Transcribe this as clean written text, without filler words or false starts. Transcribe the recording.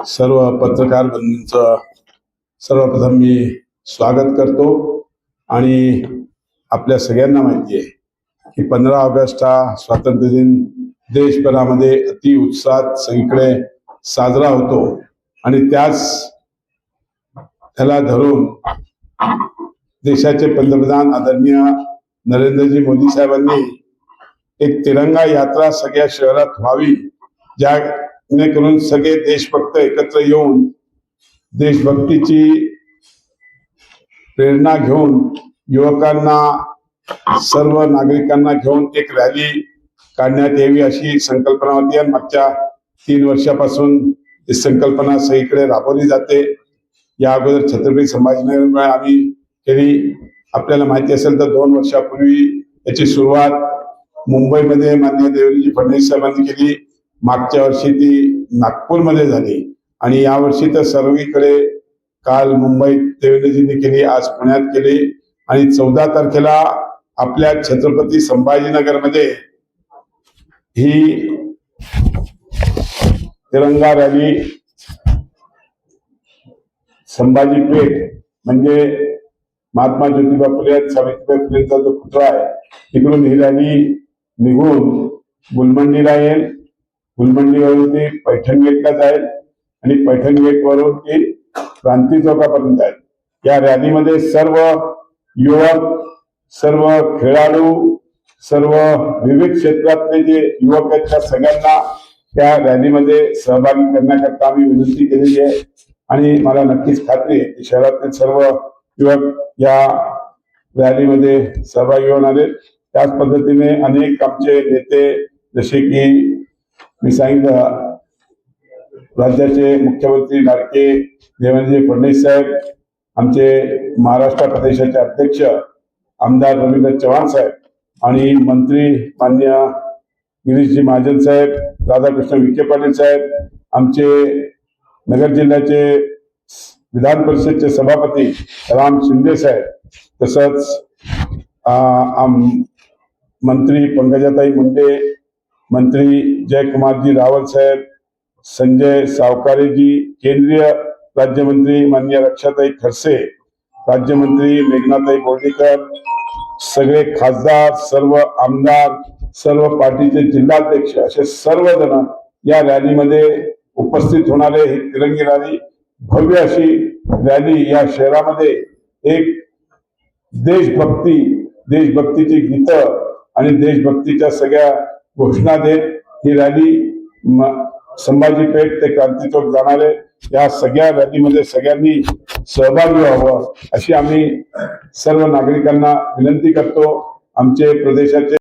सर्व पत्रकार बंधूंचं सर्वप्रथम मी स्वागत करतो। आणि आपल्या सगळ्यांना माहिती आहे की 15 ऑगस्ट हा स्वातंत्र्य दिन देशभरामध्ये अति उत्साहात सगळीकडे साजरा होतो आणि त्याला धरून देशाचे पंतप्रधान आदरणीय नरेंद्रजी मोदी साहेबांनी एक तिरंगा यात्रा सगळ्या शहरात व्हावी, जेणेकरून सगळे देशभक्त एकत्र येऊन देशभक्तीची प्रेरणा घेऊन युवकांना सर्व नागरिकांना घेऊन एक रॅली काढण्यात यावी अशी संकल्पना होती। आणि मागच्या 3 वर्षापासून ही संकल्पना सगळीकडे राबवली जाते। या अगोदर छत्रपती संभाजीनगरमध्ये आम्ही केली। आपल्याला माहिती असेल तर 2 वर्षापूर्वी याची सुरुवात मुंबईमध्ये माननीय देवेंद्रजी फडणवीस साहेबांनी केली। मागच्या वर्षी ती नागपूरमध्ये झाली आणि यावर्षी तर सर्वीकडे काल मुंबईत देवेंद्रजींनी केली, आज पुण्यात केली आणि 14 तारखेला आपल्या छत्रपती संभाजीनगरमध्ये ही तिरंगा रॅली संभाजी पेठ म्हणजे महात्मा ज्योतिबा फुले सावित्रीबाई फुलेंचा जो पुतळा आहे तिकडून ही रॅली निघून गुलमंडीला येईल। गुलमंडीवरून ती पैठण गेटला जाईल आणि पैठण गेट वरून ती क्रांती चौकापर्यंत जाईल। या रॅलीमध्ये सर्व युवक, सर्व खेळाडू, सर्व विविध क्षेत्रातले जे युवक आहेत त्या सगळ्यांना त्या रॅलीमध्ये सहभागी करण्याकरता आम्ही विनंती केलेली आहे आणि मला नक्कीच खात्री आहे की शहरातील सर्व युवक या रॅलीमध्ये सहभागी होणार आहेत। त्याच पद्धतीने अनेक आमचे नेते, जसे की मी सांगितलं राज्याचे मुख्यमंत्री लाडके देवेंद्रजी फडणवीस साहेब, आमचे महाराष्ट्र प्रदेशाचे अध्यक्ष आमदार रवींद्र चव्हाण साहेब आणि मंत्री माननीय गिरीशजी महाजन साहेब, राधाकृष्ण विखे पाटील साहेब, आमचे नगर जिल्ह्याचे विधान परिषदचे सभापती राम शिंदे साहेब, तसंच मंत्री पंकजाताई मुंडे, मंत्री जयकुमारजी रावल साहेब, संजय सावकारेजी, केंद्रीय राज्यमंत्री माननीय रक्षाताई खडसे, राज्यमंत्री मेघनाताई बोर्डीकर, सगळे खासदार, सर्व आमदार, सर्व पार्टीचे जिल्हाध्यक्ष असे सर्वजण या रॅलीमध्ये उपस्थित होणारे। ही तिरंगी रॅली, भव्य अशी रॅली या शहरामध्ये एक देशभक्तीची गीतं आणि देशभक्तीच्या सगळ्या घोषणा देत ही रॅली संभाजी पेठ ते क्रांती चौक जाणार आहे। या सगळ्या रॅलीमध्ये सगळ्यांनी सहभागी व्हावं अशी आम्ही सर्व नागरिकांना विनंती करतो। आमचे प्रदेशाचे